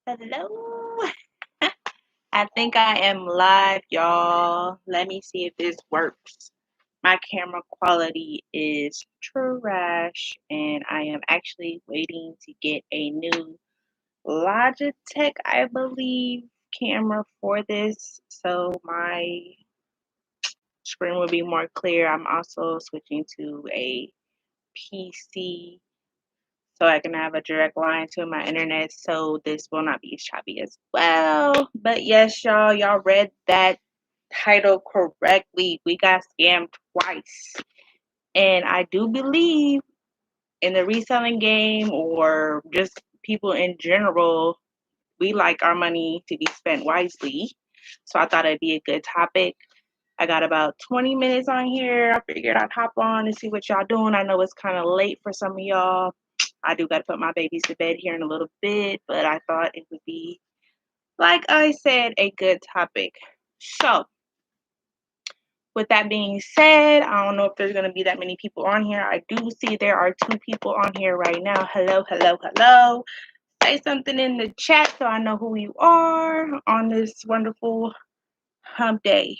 Hello. I think I am live, y'all. Let me see if this works. My camera quality is trash, and I am actually waiting to get a new Logitech, I believe, camera for this, so my screen will be more clear. I'm also switching to a PC so I can have a direct line to my internet so this will not be as choppy as well. But yes, y'all read that title correctly. We got scammed twice. And I do believe in the reselling game or just people in general, we like our money to be spent wisely. So I thought it'd be a good topic. I got about 20 minutes on here. I figured I'd hop on and see what y'all doing. I know it's kind of late for some of y'all. I do got to put my babies to bed here in a little bit, but I thought it would be, like I said, a good topic. So, with that being said, I don't know if there's going to be that many people on here. I do see there are 2 people on here right now. Hello, hello, hello. Say something in the chat so I know who you are on this wonderful hump day.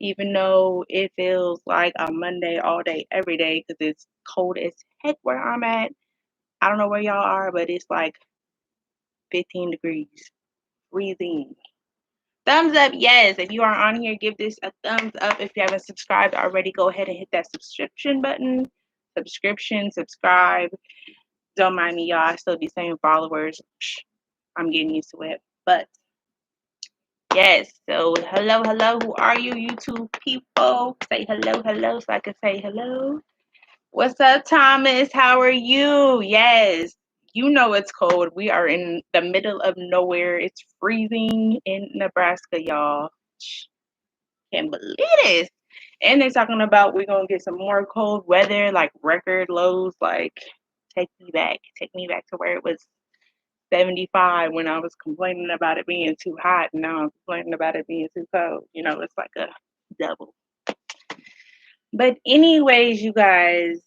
Even though it feels like a Monday all day, every day, because it's cold as heck where I'm at. I don't know where y'all are, but it's like 15 degrees, freezing. Thumbs up, yes. If you are on here, give this a thumbs up. If you haven't subscribed already, go ahead and hit that subscription button. Subscribe. Don't mind me, y'all. I still be saying followers. I'm getting used to it. But yes, so hello, hello. Who are you, YouTube people? Say hello, so I can say hello. What's up, Thomas? How are you? Yes, you know it's cold. We are in the middle of nowhere. It's freezing in Nebraska, y'all. Can't believe this. And they're talking about we're gonna get some more cold weather, like record lows. Like, take me back. Take me back to where it was 75 when I was complaining about it being too hot, and now I'm complaining about it being too cold. It's like a double. But anyways, you guys,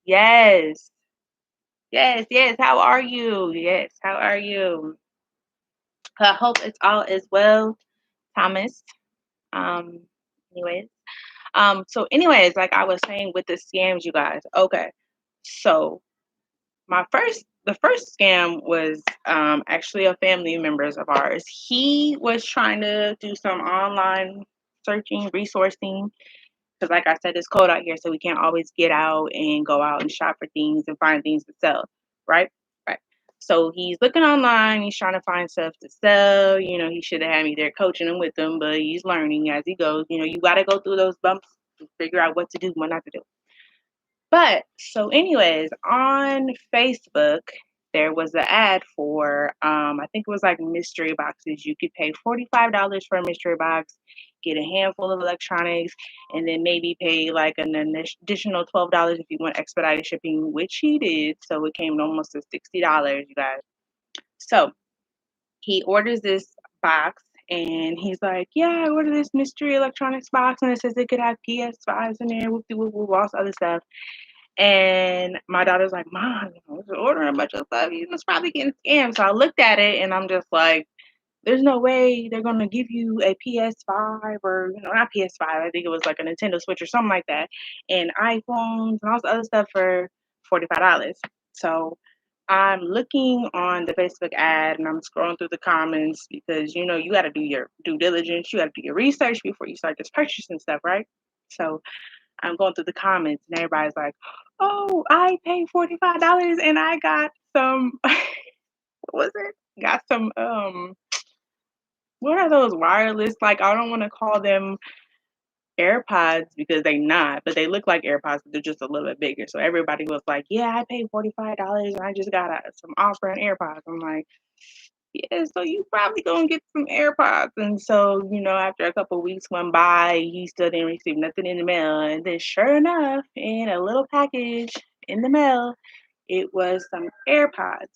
yes. Yes, yes. How are you? Yes, how are you? I hope it's all as well, Thomas. Um, anyways. So like I was saying with the scams, you guys. Okay. So the first scam was actually a family members of ours. He was trying to do some online searching, resourcing, because like I said, it's cold out here, so we can't always get out and go out and shop for things and find things to sell, right? Right. So he's looking online, he's trying to find stuff to sell. He should have had me there coaching him with him, but he's learning as he goes. You got to go through those bumps to figure out what to do, what not to do. But so, anyways, on Facebook, there was an ad for, I think it was like mystery boxes. You could pay $45 for a mystery box, get a handful of electronics, and then maybe pay like an additional $12 if you want expedited shipping, which he did. So it came to almost to $60, you guys. So he orders this box and he's like, yeah, I ordered this mystery electronics box and it says it could have PS5s in there, whoop whoop whoop, all this other stuff. And my daughter's like, Mom, I was ordering a bunch of stuff. You was probably getting scammed. So I looked at it and I'm just like, there's no way they're gonna give you a PS5 or not PS5. I think it was like a Nintendo Switch or something like that, and iPhones and all this other stuff for $45. So I'm looking on the Facebook ad and I'm scrolling through the comments because you got to do your due diligence, you got to do your research before you start this purchase and stuff, right? So I'm going through the comments and everybody's like, "Oh, I paid $45 and I got some what was it? Got some what are those wireless? Like I don't want to call them AirPods because they not, but they look like AirPods, but they're just a little bit bigger. So everybody was like, "Yeah, I paid $45 and I just got some offer on AirPods." I'm like, "Yeah, so you probably gonna get some AirPods." And so after a couple of weeks went by, he still didn't receive nothing in the mail. And then, sure enough, in a little package in the mail, it was some AirPods.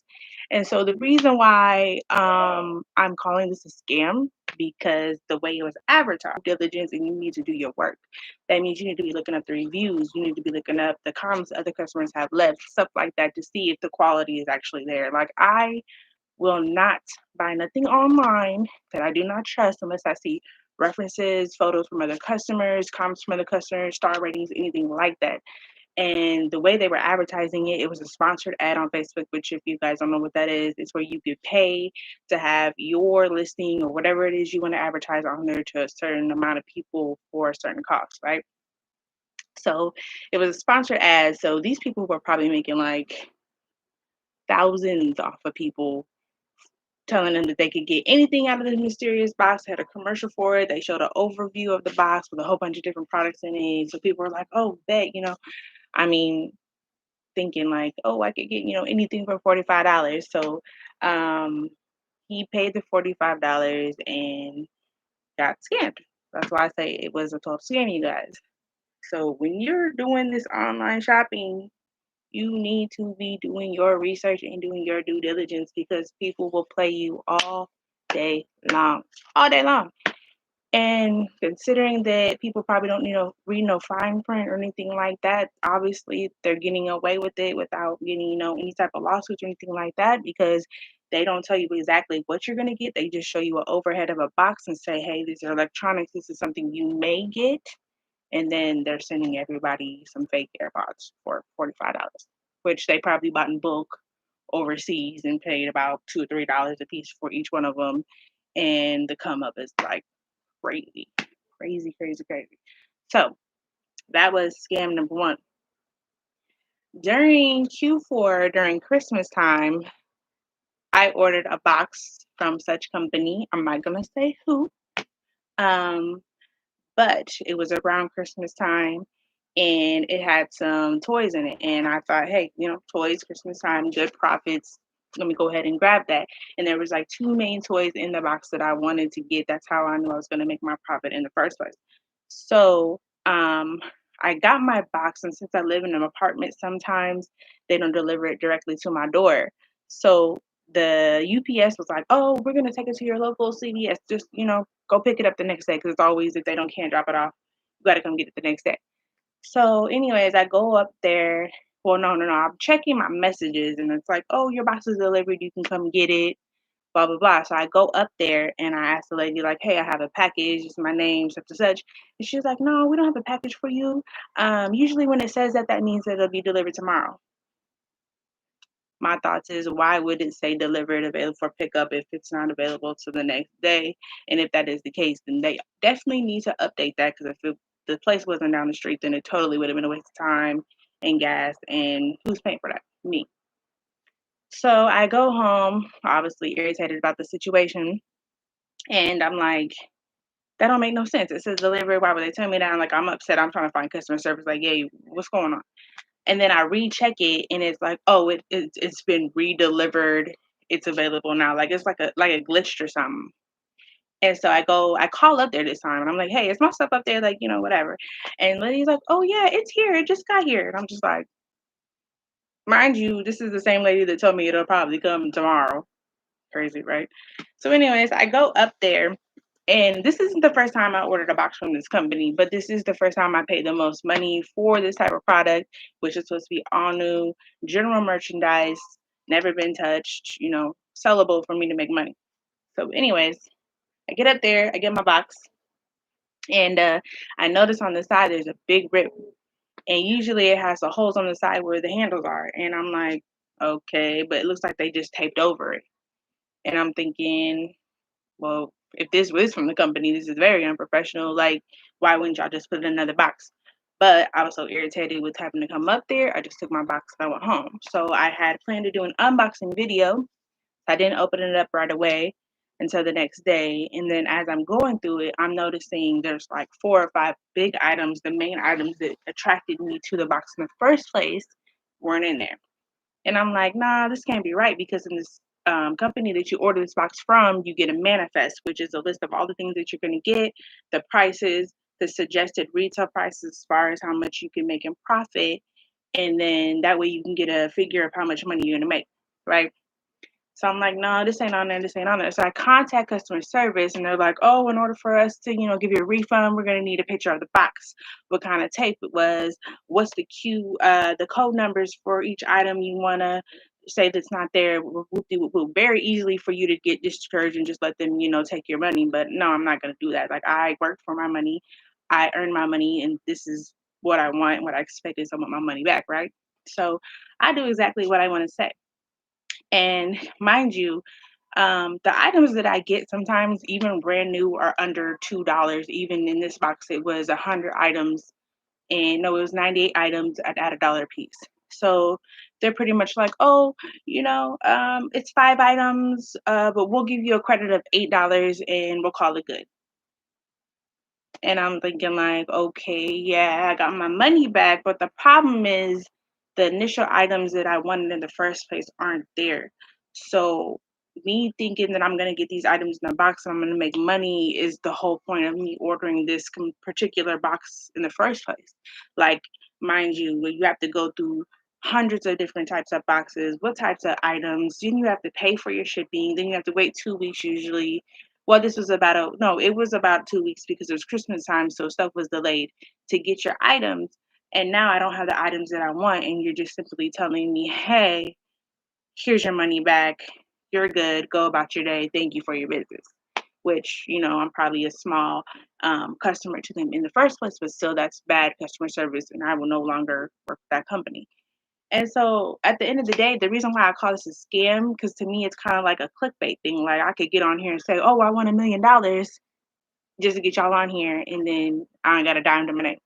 And so the reason why I'm calling this a scam because the way it was advertised, diligence, and you need to do your work. That means you need to be looking up the reviews, you need to be looking up the comments other customers have left, stuff like that to see if the quality is actually there. Like I will not buy nothing online that I do not trust unless I see references, photos from other customers, comments from other customers, star ratings, anything like that. And the way they were advertising it, it was a sponsored ad on Facebook, which, if you guys don't know what that is, it's where you could pay to have your listing or whatever it is you want to advertise on there to a certain amount of people for a certain cost, right? So it was a sponsored ad. So these people were probably making like thousands off of people telling them that they could get anything out of this mysterious box. Had a commercial for it. They showed an overview of the box with a whole bunch of different products in it. So people were like, "Oh, bet," I mean, thinking like, "Oh, I could get anything for $45." So, um, he paid the $45 and got scammed. That's why I say it was a total scam, you guys. So when you're doing this online shopping, you need to be doing your research and doing your due diligence because people will play you all day long. And considering that people probably don't, read no fine print or anything like that, obviously they're getting away with it without getting, any type of lawsuits or anything like that because they don't tell you exactly what you're going to get. They just show you an overhead of a box and say, hey, these are electronics. This is something you may get. And then they're sending everybody some fake AirPods for $45, which they probably bought in bulk overseas and paid about $2 or $3 a piece for each one of them. And the come up is like crazy, crazy, crazy, crazy. So that was scam number one. During Q4, during Christmas time, I ordered a box from such company. I'm not gonna say who. Um, but it was around Christmas time and it had some toys in it. And I thought, hey, toys, Christmas time, good profits. Let me go ahead and grab that. And there was like two main toys in the box that I wanted to get. That's how I knew I was going to make my profit in the first place. So I got my box, and since I live in an apartment, sometimes they don't deliver it directly to my door. So the UPS was like, "Oh, we're gonna take it to your local CVS. Just go pick it up the next day because it's always if they don't can't drop it off, you gotta come get it the next day." So, anyways, I go up there. Well, no, no, no. I'm checking my messages, and it's like, "Oh, your box is delivered. You can come get it." Blah blah blah. So I go up there and I ask the lady like, "Hey, I have a package. It's my name, such and such." And she's like, "No, we don't have a package for you. Usually when it says that, that means that it'll be delivered tomorrow." My thoughts is why would it say delivered available for pickup if it's not available to the next day? And if that is the case, then they definitely need to update that because the place wasn't down the street, then it totally would have been a waste of time and gas. And who's paying for that? Me. So I go home, obviously irritated about the situation, and I'm like, that don't make no sense. It says delivery. Why would they tell me that? I'm like, I'm upset. I'm trying to find customer service. Like, yeah, what's going on? And then I recheck it, and it's like, oh, it's been redelivered. It's available now. Like it's like a glitched or something. And so I call up there this time, and I'm like, hey, is my stuff up there? Like, whatever. And lady's like, oh yeah, it's here. It just got here. And I'm just like, mind you, this is the same lady that told me it'll probably come tomorrow. Crazy, right? So, anyways, I go up there, and this isn't the first time I ordered a box from this company, but this is the first time I paid the most money for this type of product, which is supposed to be all new, general merchandise, never been touched, sellable for me to make money. So, anyways, I get up there, I get my box, and I notice on the side there's a big rip, and usually it has the holes on the side where the handles are, and I'm like, okay, but it looks like they just taped over it, and I'm thinking, well, if this was from the company, this is very unprofessional. Like, why wouldn't y'all just put it in another box? But I was so irritated with having to come up there, I just took my box and I went home. So I had planned to do an unboxing video. I didn't open it up right away until the next day. And then as I'm going through it, I'm noticing there's like 4 or 5 big items. The main items that attracted me to the box in the first place weren't in there. And I'm like, nah, this can't be right because in this company that you order this box from, you get a manifest, which is a list of all the things that you're going to get, the prices, the suggested retail prices as far as how much you can make in profit. And then that way you can get a figure of how much money you're going to make, right? So I'm like, no, this ain't on there, this ain't on there. So I contact customer service and they're like, oh, in order for us to, give you a refund, we're gonna need a picture of the box, what kind of tape it was, what's the code numbers for each item you wanna say that's not there will very easily for you to get discouraged and just let them, take your money. But no, I'm not going to do that. Like, I work for my money, I earn my money, and this is what I want, what I expect is I want my money back, right? So I do exactly what I want to say. And mind you, the items that I get sometimes, even brand new, are under $2. Even in this box, it was 100 items, and no, it was 98 items at a dollar a piece. So they're pretty much like, oh, it's 5 items, but we'll give you a credit of $8 and we'll call it good. And I'm thinking like, okay, yeah, I got my money back, but the problem is the initial items that I wanted in the first place aren't there. So me thinking that I'm gonna get these items in a box and I'm gonna make money is the whole point of me ordering this particular box in the first place. Like, mind you, where you have to go through hundreds of different types of boxes, what types of items, then you have to pay for your shipping, then you have to wait 2 weeks usually. Well, this was about a no, it was about 2 weeks because it was Christmas time, so stuff was delayed to get your items. And now I don't have the items that I want, and you're just simply telling me, hey, here's your money back. You're good. Go about your day. Thank you for your business. Which, I'm probably a small customer to them in the first place, but still, that's bad customer service, and I will no longer work for that company. And so at the end of the day, the reason why I call this a scam, because to me it's kind of like a clickbait thing. Like, I could get on here and say, "Oh, I want $1 million," just to get y'all on here, and then I ain't got a dime to my name.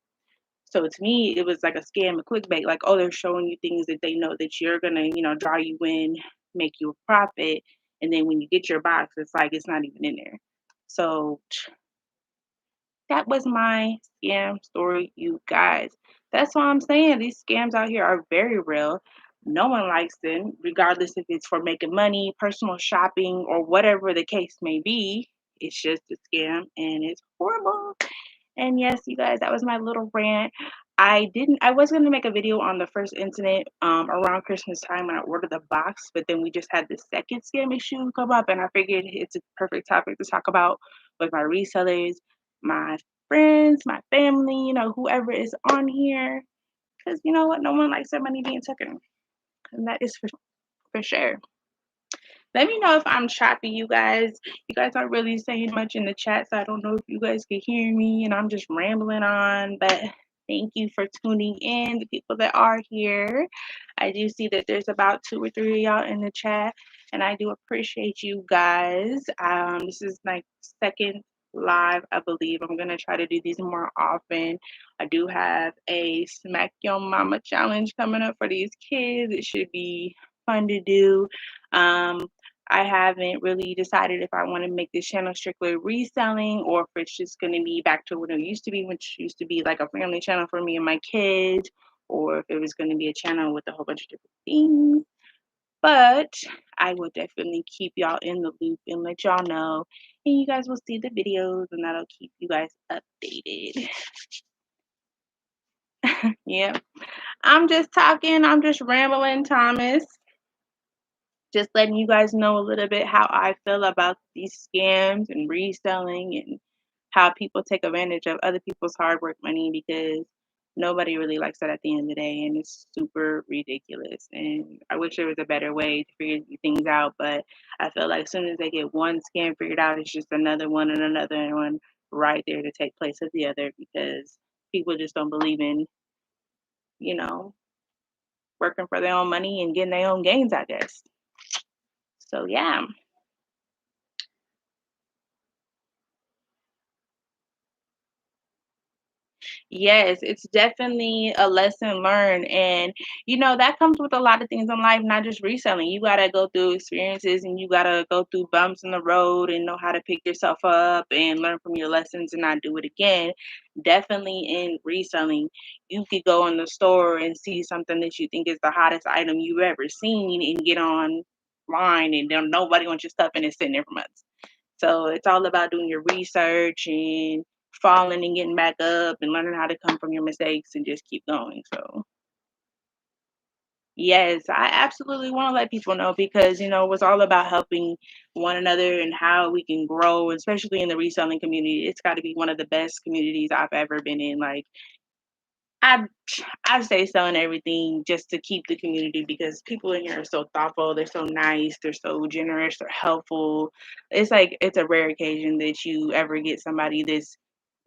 So to me, it was like a scam, a clickbait. Like, oh, they're showing you things that they know that you're gonna, draw you in, make you a profit, and then when you get your box, it's like it's not even in there. So that was my scam story, you guys. That's why I'm saying these scams out here are very real. No one likes them, regardless if it's for making money, personal shopping, or whatever the case may be. It's just a scam and it's horrible. And yes, you guys, that was my little rant. I was gonna make a video on the first incident around Christmas time when I ordered the box, but then we just had the second scam issue come up, and I figured it's a perfect topic to talk about with my resellers, my friends, my family, whoever is on here. Because you know what? No one likes their money being taken. And that is for sure. Let me know if I'm choppy, you guys. You guys aren't really saying much in the chat, so I don't know if you guys can hear me and I'm just rambling on. But thank you for tuning in, the people that are here. I do see that there's about 2 or 3 of y'all in the chat, and I do appreciate you guys. This is my second live, I believe. I'm gonna try to do these more often. I do have a Smack Your Mama challenge coming up for these kids. It should be fun to do. Um, I haven't really decided if I want to make this channel strictly reselling or if it's just going to be back to what it used to be, which used to be like a family channel for me and my kids, or if it was going to be a channel with a whole bunch of different things. But I will definitely keep y'all in the loop and let y'all know. And you guys will see the videos, and that'll keep you guys updated. Yeah. I'm just talking, I'm just rambling, Thomas. Just letting you guys know a little bit how I feel about these scams and reselling and how people take advantage of other people's hard work money, because nobody really likes that at the end of the day, and it's super ridiculous. And I wish there was a better way to figure these things out, but I feel like as soon as they get one scam figured out, it's just another one and another one right there to take place of the other, because people just don't believe in, you know, working for their own money and getting their own gains, I guess. So yeah. Yes, it's definitely a lesson learned. And, that comes with a lot of things in life, not just reselling. You got to go through experiences and you got to go through bumps in the road and know how to pick yourself up and learn from your lessons and not do it again. Definitely in reselling, you could go in the store and see something that you think is the hottest item you've ever seen and get online, and then nobody wants your stuff and it's sitting there for months. So it's all about doing your research and falling and getting back up and learning how to come from your mistakes and just keep going. So yes, I absolutely want to let people know, because it's all about helping one another and how we can grow, especially in the reselling community. It's got to be one of the best communities I've ever been in. Like, I I say selling everything just to keep the community because people in here are so thoughtful, they're so nice, they're so generous, they're helpful. It's like it's a rare occasion that you ever get somebody that's,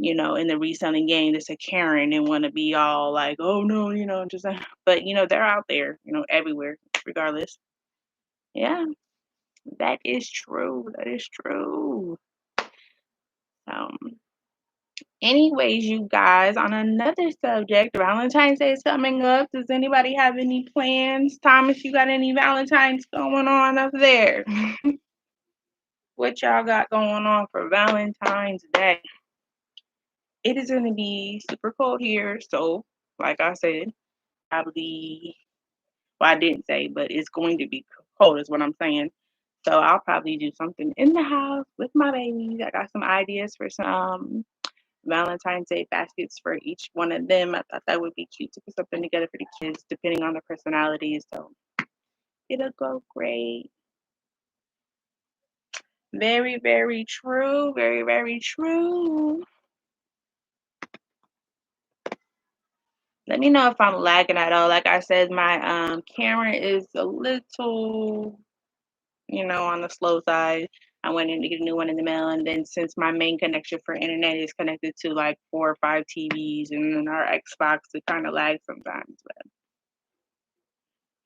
in the reselling game that's a Karen and want to be all like, oh no, just but they're out there, everywhere, regardless. Yeah, that is true. That is true. Um, Anyways, you guys, on another subject, Valentine's Day is coming up. Does anybody have any plans? Thomas, you got any Valentine's going on up there? What y'all got going on for Valentine's Day? It is going to be super cold here. So, like I said, probably, well, I didn't say, but it's going to be cold, is what I'm saying. So, I'll probably do something in the house with my babies. I got some ideas for some Valentine's Day baskets for each one of them. I thought that would be cute to put something together for the kids, depending on their personalities. So it'll go great. Very, very true. Very, very true. Let me know if I'm lagging at all. Like I said, my camera is a little, on the slow side. I went in to get a new one in the mail, and then since my main connection for internet is connected to like 4 or 5 TVs and then our Xbox, it kind of lags sometimes. But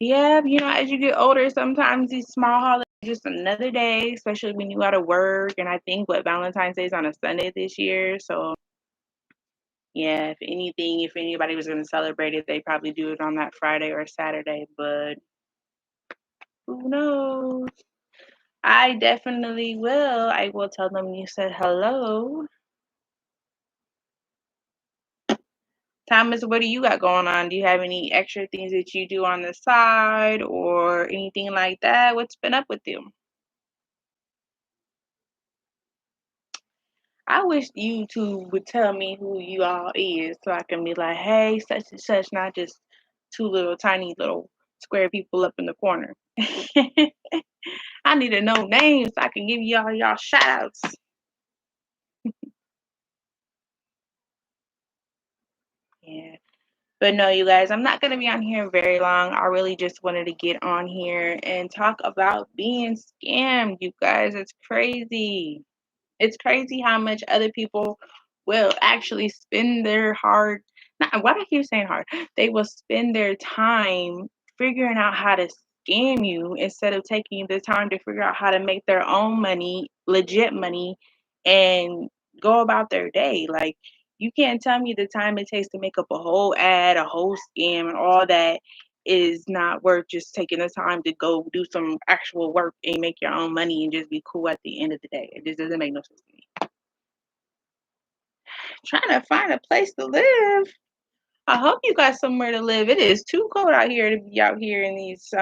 yeah, as you get older, sometimes these small holidays are just another day, especially when you gotta work. And I think what Valentine's Day is on a Sunday this year. So yeah, if anything, if anybody was gonna celebrate it, they probably do it on that Friday or Saturday, but who knows? I definitely will. I will tell them you said hello. Thomas, what do you got going on? Do you have any extra things that you do on the side or anything like that? What's been up with you? I wish YouTube would tell me who you all is so I can be like, hey, such and such, not just two little tiny little square people up in the corner. I need to know names so I can give y'all shout outs. Yeah. But no, you guys, I'm not going to be on here very long. I really just wanted to get on here and talk about being scammed, you guys. It's crazy. It's crazy how much other people will actually spend their hard, not, why do I keep saying hard? They will spend their time figuring out how to scam you instead of taking the time to figure out how to make their own money, legit money, and go about their day. Like, you can't tell me the time it takes to make up a whole ad, a whole scam, and all that is not worth just taking the time to go do some actual work and make your own money and just be cool at the end of the day. It just doesn't make no sense to me. Trying to find a place to live. I hope you got somewhere to live. It is too cold out here to be out here in these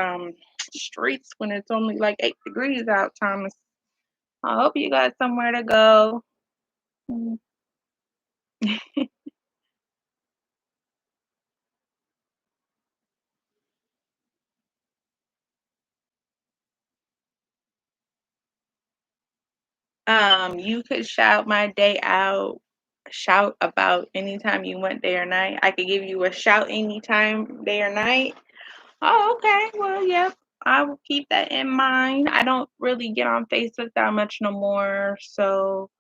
streets when it's only like 8 degrees out, Thomas. I hope you got somewhere to go. Mm. You could shout my day out, shout about anytime you want day or night. I could give you a shout anytime, day or night. Oh, okay. Well, yep. I will keep that in mind. I don't really get on Facebook that much no more. So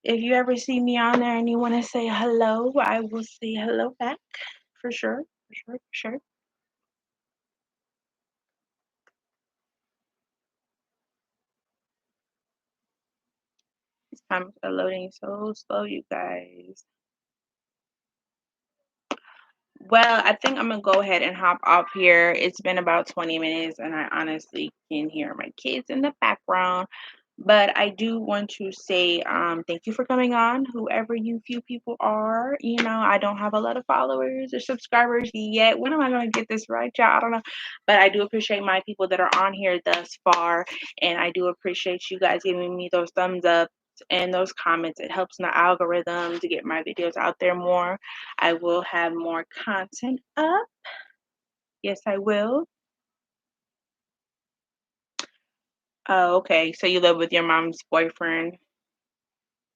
if you ever see me on there and you want to say hello, I will say hello back for sure. For sure. For sure. This time is loading so slow, you guys. Well, I think I'm gonna go ahead and hop off here. It's been about 20 minutes, and I honestly can hear my kids in the background. But I do want to say thank you for coming on, whoever you few people are. I don't have a lot of followers or subscribers yet. When am I going to get this right, y'all? I don't know. But I do appreciate my people that are on here thus far. And I do appreciate you guys giving me those thumbs up and those comments. It helps the algorithm to get my videos out there more. I will have more content up. Yes, I will. Oh, okay. So you live with your mom's boyfriend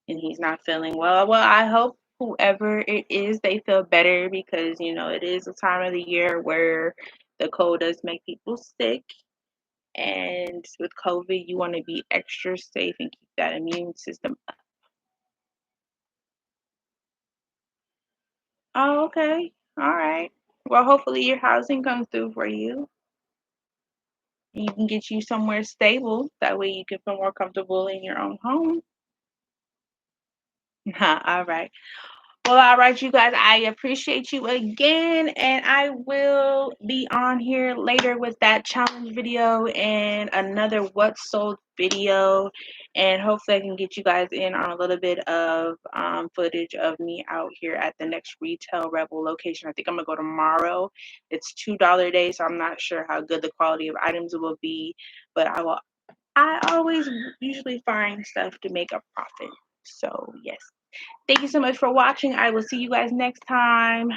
and he's not feeling well. Well, I hope whoever it is, they feel better because, it is a time of the year where the cold does make people sick. And with COVID, you want to be extra safe and keep that immune system up. Oh, okay. All right. Well, hopefully your housing comes through for you. And you can get you somewhere stable. That way you can feel more comfortable in your own home. All right. Well, all right, you guys, I appreciate you again, and I will be on here later with that challenge video and another what sold video, and hopefully I can get you guys in on a little bit of footage of me out here at the next Retail Rebel location. I think I'm gonna go tomorrow. It's $2 day, so I'm not sure how good the quality of items will be, but I always usually find stuff to make a profit. So yes. Thank you so much for watching. I will see you guys next time.